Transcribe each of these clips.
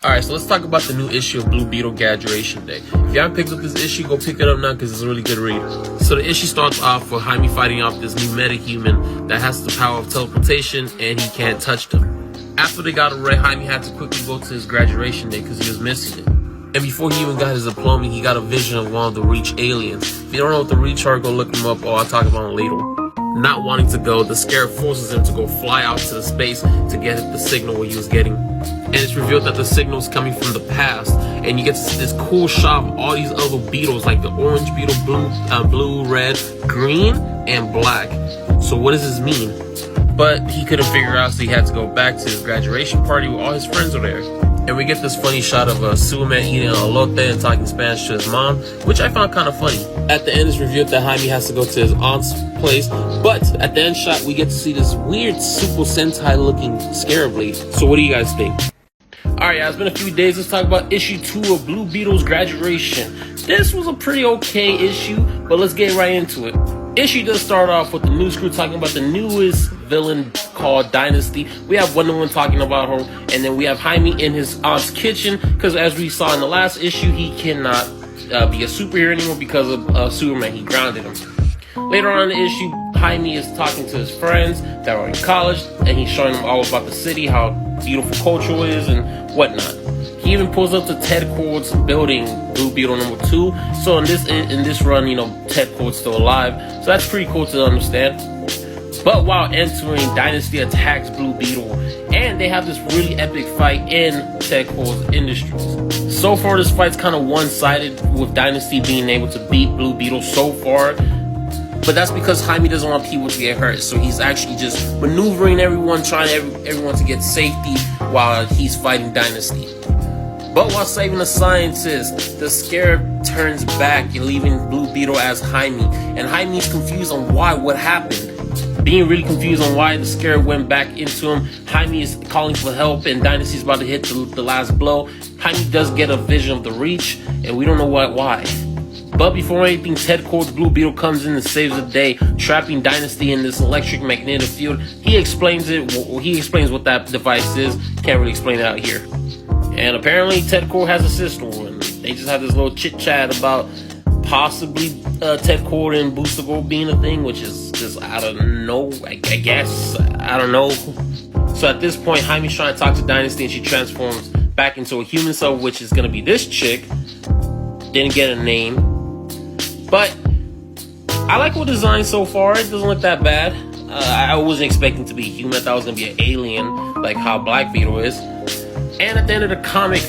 Alright, so let's talk about the new issue of Blue Beetle Graduation Day. If you haven't picked up this issue, go pick it up now because it's a really good read. So the issue starts off with Jaime fighting off this new meta-human that has the power of teleportation and he can't touch them. After they got away, Jaime had to quickly go to his graduation day because he was missing it. And before he even got his diploma, he got a vision of one of the Reach aliens. If you don't know what the Reach are, go look them up, or I'll talk about them later. Not wanting to go, the scare forces him to go fly out to the space to get the signal what he was getting. And it's revealed that the signal is coming from the past, and you get this cool shot of all these other beetles, like the orange beetle, blue, red, green, and black. So what does this mean? But he couldn't figure out, so he had to go back to his graduation party where all his friends were there. And we get this funny shot of Superman eating a elote and talking Spanish to his mom, which I found kind of funny. At the end, it's revealed that Jaime has to go to his aunt's place, but at the end shot, we get to see this weird Super Sentai looking Scarab Blade. So what do you guys think? Alright, it's been a few days. Let's talk about issue 2 of Blue Beetle's Graduation. This was a pretty okay issue, but let's get right into it. Issue does start off with the news crew talking about the newest villain called Dynasty. We have Wonder Woman talking about her, and then we have Jaime in his aunt's kitchen, because as we saw in the last issue, he cannot be a superhero anymore because of Superman. He grounded him. Later on in the issue, Jaime is talking to his friends that are in college, and he's showing them all about the city, how beautiful culture is, and whatnot. He even pulls up to Ted Kord's building, Blue Beetle number 2. So in this run, you know, Ted Kord's still alive. So that's pretty cool to understand. But while entering, Dynasty attacks Blue Beetle, and they have this really epic fight in Ted Kord's Industries. So far, this fight's kind of one-sided, with Dynasty being able to beat Blue Beetle so far. But that's because Jaime doesn't want people to get hurt, so he's actually just maneuvering everyone, trying everyone to get safety while he's fighting Dynasty. But while saving the scientist, the Scarab turns back, leaving Blue Beetle as Jaime. And Jaime's confused on what happened. Being really confused on why the Scarab went back into him, Jaime is calling for help, and Dynasty's about to hit the last blow. Jaime does get a vision of the Reach, and we don't know why. But before anything, Ted Kord's Blue Beetle comes in and saves the day, trapping Dynasty in this electric magnetic field. He explains what that device is. Can't really explain it out here. And apparently Ted Kord has a sister, and they just have this little chit chat about possibly Ted Kord and Booster Gold being a thing, which is just, I don't know, I guess, I don't know. So at this point, Jaime's trying to talk to Dynasty, and she transforms back into a human self, which is going to be this chick. Didn't get a name, but I like her design so far. It doesn't look that bad. I wasn't expecting to be human. I thought it was going to be an alien, like how Black Beetle is. And at the end of the comic,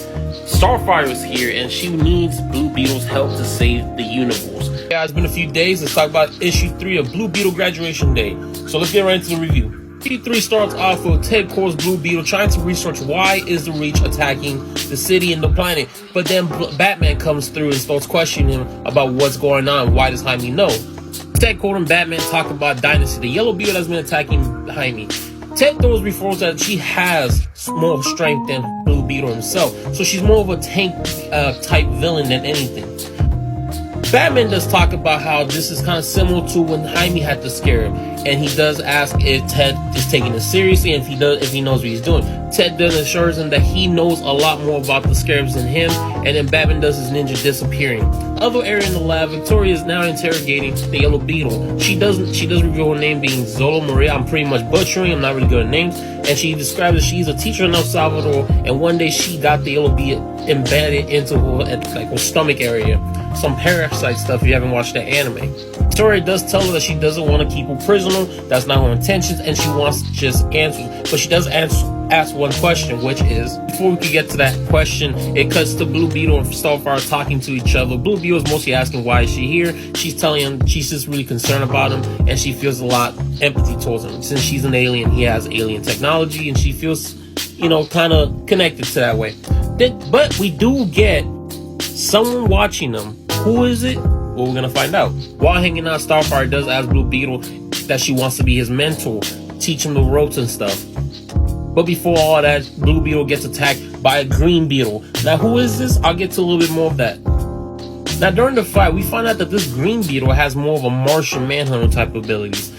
Starfire is here, and she needs Blue Beetle's help to save the universe. Yeah, it's been a few days. Let's talk about issue 3 of Blue Beetle Graduation Day. So let's get right into the review. Issue 3 starts off with Ted Kord's Blue Beetle trying to research why is the Reach attacking the city and the planet. But then Batman comes through and starts questioning him about what's going on. Why does Jaime know? Ted Kord and Batman talk about Dynasty, the yellow beetle that's been attacking Jaime. Ted throws before that she has more strength than Blue Beetle himself, so she's more of a tank type villain than anything. Batman does talk about how this is kind of similar to when Jaime had the Scarab, and he does ask if Ted is taking it seriously, and if he knows what he's doing. Ted does assures him that he knows a lot more about the Scarabs than him, and then Batman does his ninja disappearing. Other area in the lab, Victoria is now interrogating the Yellow Beetle. She does reveal her name being Zola Maria. I'm pretty much butchering, I'm not really good at names. And she describes that she's a teacher in El Salvador, and one day she got the Yellow Beetle embedded into her stomach area. Some parasite stuff if you haven't watched that anime. Victoria does tell her that she doesn't want to keep her prisoner. That's not her intentions, and she wants to just answer. But she does ask one question, which is, before we could get to that question, it cuts to Blue Beetle and Starfire talking to each other. Blue Beetle is mostly asking why is she here. She's telling him she's just really concerned about him, and she feels a lot empathy towards him. Since she's an alien, he has alien technology, and she feels, kind of connected to that way. But we do get someone watching them. Who is it? Well, we're gonna find out. While hanging out, Starfire does ask Blue Beetle that she wants to be his mentor, teach him the ropes and stuff. But before all that, Blue Beetle gets attacked by a Green Beetle. Now, who is this? I'll get to a little bit more of that. Now, during the fight, we find out that this Green Beetle has more of a Martian Manhunter type abilities,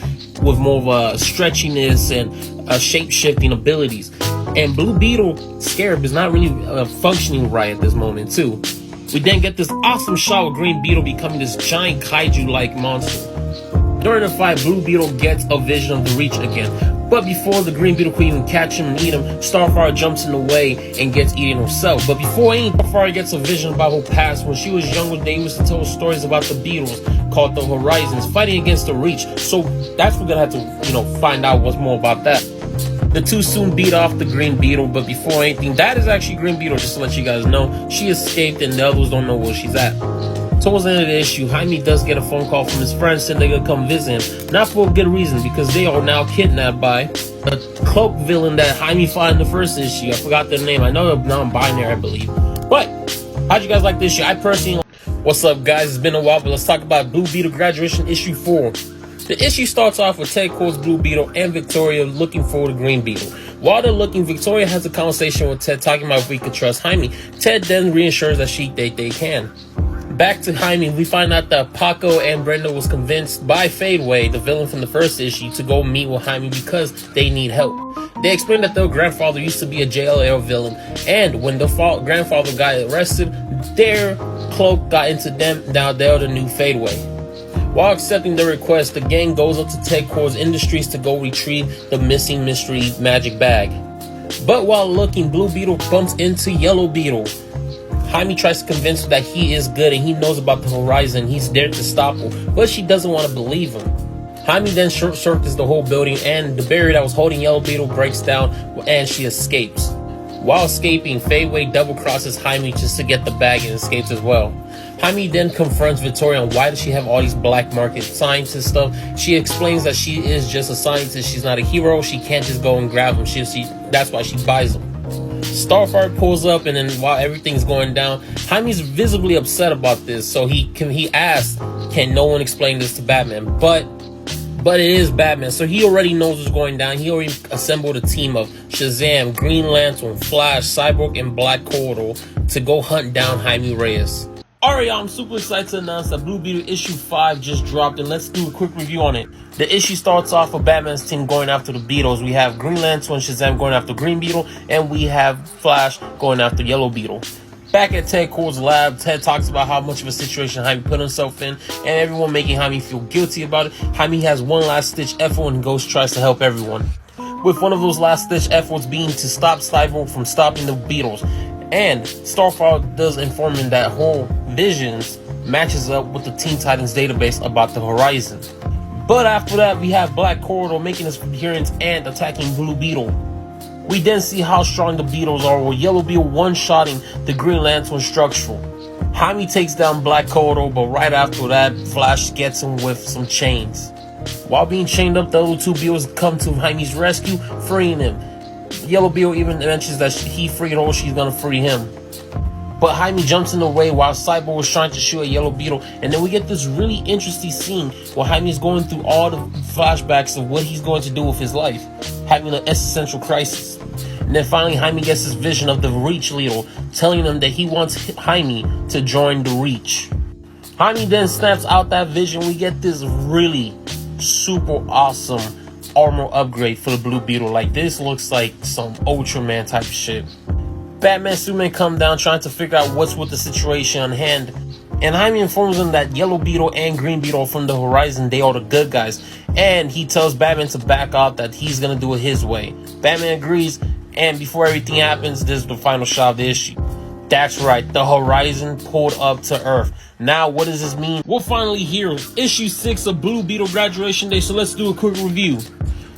with more of a stretchiness and shape-shifting abilities. And Blue Beetle Scarab is not really functioning right at this moment too. We then get this awesome shot with Green Beetle becoming this giant kaiju-like monster. During the fight, Blue Beetle gets a vision of the Reach again. But before the Green Beetle could even catch him and eat him, Starfire jumps in the way and gets eaten herself. But before Starfire gets a vision about her past, when she was younger, they used to tell stories about the Beetles called the Horizons fighting against the Reach. So that's we're gonna have to, find out what's more about that. The two soon beat off the Green Beetle, but before anything, that is actually Green Beetle, just to let you guys know. She escaped and the others don't know where she's at. Towards the end of the issue, Jaime does get a phone call from his friends saying they're gonna come visit him. Not for a good reason, because they are now kidnapped by a cloak villain that Jaime fought in the first issue. I forgot their name. I know they're non-binary, I believe. But, how'd you guys like this issue? I personally... What's up, guys? It's been a while, but let's talk about Blue Beetle Graduation issue 4. The issue starts off with Ted calls Blue Beetle and Victoria looking for the Green Beetle. While they're looking, Victoria has a conversation with Ted talking about if we could trust Jaime. Ted then reassures that they can. Back to Jaime, we find out that Paco and Brenda was convinced by Fadeway, the villain from the first issue, to go meet with Jaime because they need help. They explain that their grandfather used to be a JLL villain, and when the grandfather got arrested, their cloak got into them. Now they're the new Fadeway. While accepting the request, the gang goes up to Ted Core's Industries to go retrieve the missing mystery magic bag. But while looking, Blue Beetle bumps into Yellow Beetle. Jaime tries to convince her that he is good and he knows about the Horizon. He's there to stop her, but she doesn't want to believe him. Jaime then short-circuits the whole building, and the barrier that was holding Yellow Beetle breaks down and she escapes. While escaping, Fadeway double-crosses Jaime just to get the bag and escapes as well. Jaime then confronts Victoria on why does she have all these black market science and stuff. She explains that she is just a scientist, she's not a hero, she can't just go and grab them, that's why she buys them. Starfire pulls up, and then while everything's going down, Jaime's visibly upset about this, so he asks, can no one explain this to Batman? But it is Batman, so he already knows what's going down. He already assembled a team of Shazam, Green Lantern, Flash, Cyborg, and Black Corridor to go hunt down Jaime Reyes. Alright, I'm super excited to announce that Blue Beetle issue 5 just dropped, and let's do a quick review on it. The issue starts off with Batman's team going after the Beetles. We have Green Lantern and Shazam going after Green Beetle, and we have Flash going after Yellow Beetle. Back at Ted Core's lab, Ted talks about how much of a situation Jaime put himself in, and everyone making Jaime feel guilty about it. Jaime has one last-ditch effort, and Ghost tries to help everyone, with one of those last-ditch efforts being to stop Cyborg from stopping the Beetles. And Starfire does inform him that whole visions matches up with the Teen Titans database about the Horizon. But after that, we have Black Corridor making his appearance and attacking Blue Beetle. We then see how strong the Beetles are, with Yellow Beetle one-shotting the Green Lantern structural. Jaime takes down Black Corridor, but right after that, Flash gets him with some chains. While being chained up, the other two Beetles come to Jaime's rescue, freeing him. Yellow Beetle even mentions that he freed her, she's gonna free him. But Jaime jumps in the way while Cyborg was trying to shoot at Yellow Beetle, and then we get this really interesting scene where Jaime is going through all the flashbacks of what he's going to do with his life, having an existential crisis. And then finally Jaime gets this vision of the Reach leader, telling him that he wants Jaime to join the Reach. Jaime then snaps out that vision. We get this really super awesome armor upgrade for the Blue Beetle. Like, this looks like some Ultraman type shit. Batman and Superman come down trying to figure out what's with the situation on hand, and Jaime informs them that Yellow Beetle and Green Beetle from the Horizon, they are the good guys, and he tells Batman to back out, that he's gonna do it his way. Batman agrees, and before everything happens, this is the final shot of the issue. That's right, the Horizon pulled up to Earth. Now, what does this mean? We're finally here, issue 6 of Blue Beetle Graduation Day, so let's do a quick review.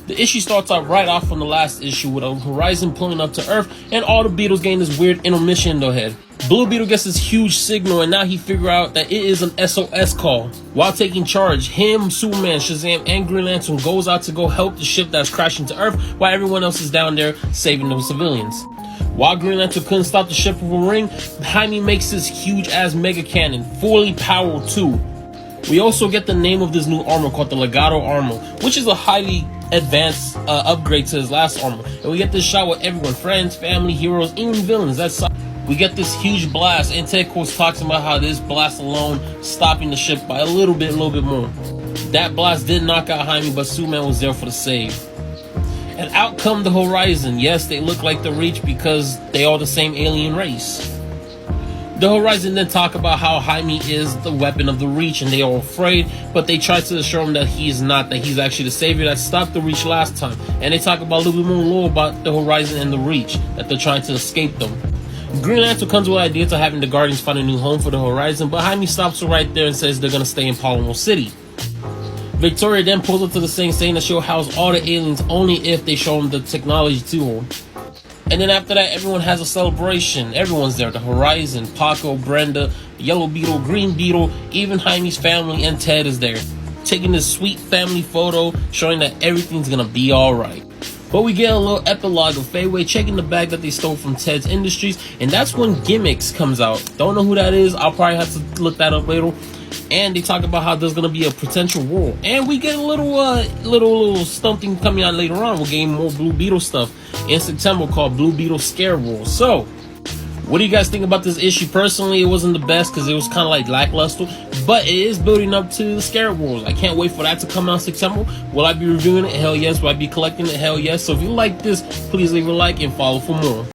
The issue starts out right off from the last issue with a Horizon pulling up to Earth and all the Beetles getting this weird intermission in their head. Blue Beetle gets this huge signal, and now he figures out that it is an SOS call. While taking charge, him, Superman, Shazam, and Green Lantern goes out to go help the ship that's crashing to Earth, while everyone else is down there saving the civilians. While Green Lantern couldn't stop the ship with a ring, Jaime makes this huge ass mega cannon, fully powered too. We also get the name of this new armor called the Legato armor, which is a highly advanced upgrade to his last armor. And we get this shot with everyone, friends, family, heroes, even villains. We get this huge blast, and Ted Course talks about how this blast alone stopping the ship by a little bit more. That blast did knock out Jaime, but Superman was there for the save. And out come the Horizon. Yes, they look like the Reach because they are the same alien race. The Horizon then talk about how Jaime is the weapon of the Reach and they are afraid, but they try to assure him that he is not, that he's actually the savior that stopped the Reach last time. And they talk about a little bit more lore about the Horizon and the Reach, that they're trying to escape them. Green Lantern comes with the idea to having the Guardians find a new home for the Horizon, but Jaime stops her right there and says they're going to stay in Palomar City. Victoria then pulls up to the scene saying that she'll house all the aliens only if they show them the technology to her. And then after that, everyone has a celebration. Everyone's there. The Horizon, Paco, Brenda, Yellow Beetle, Green Beetle, even Jaime's family and Ted is there. Taking this sweet family photo, showing that everything's gonna be alright. But we get a little epilogue of Fayway checking the bag that they stole from Ted's Industries, and that's when Gimmicks comes out. Don't know who that is. I'll probably have to look that up later. And they talk about how there's gonna be a potential war, and we get a little something coming out later on. We're getting more Blue Beetle stuff in September called Blue Beetle Scare Wars. So, what do you guys think about this issue? Personally, it wasn't the best because it was kind of like lackluster, but it is building up to the Scare Wars. I can't wait for that to come out in September. Will I be reviewing it? Hell yes. Will I be collecting it? Hell yes. So if you like this, please leave a like and follow for more.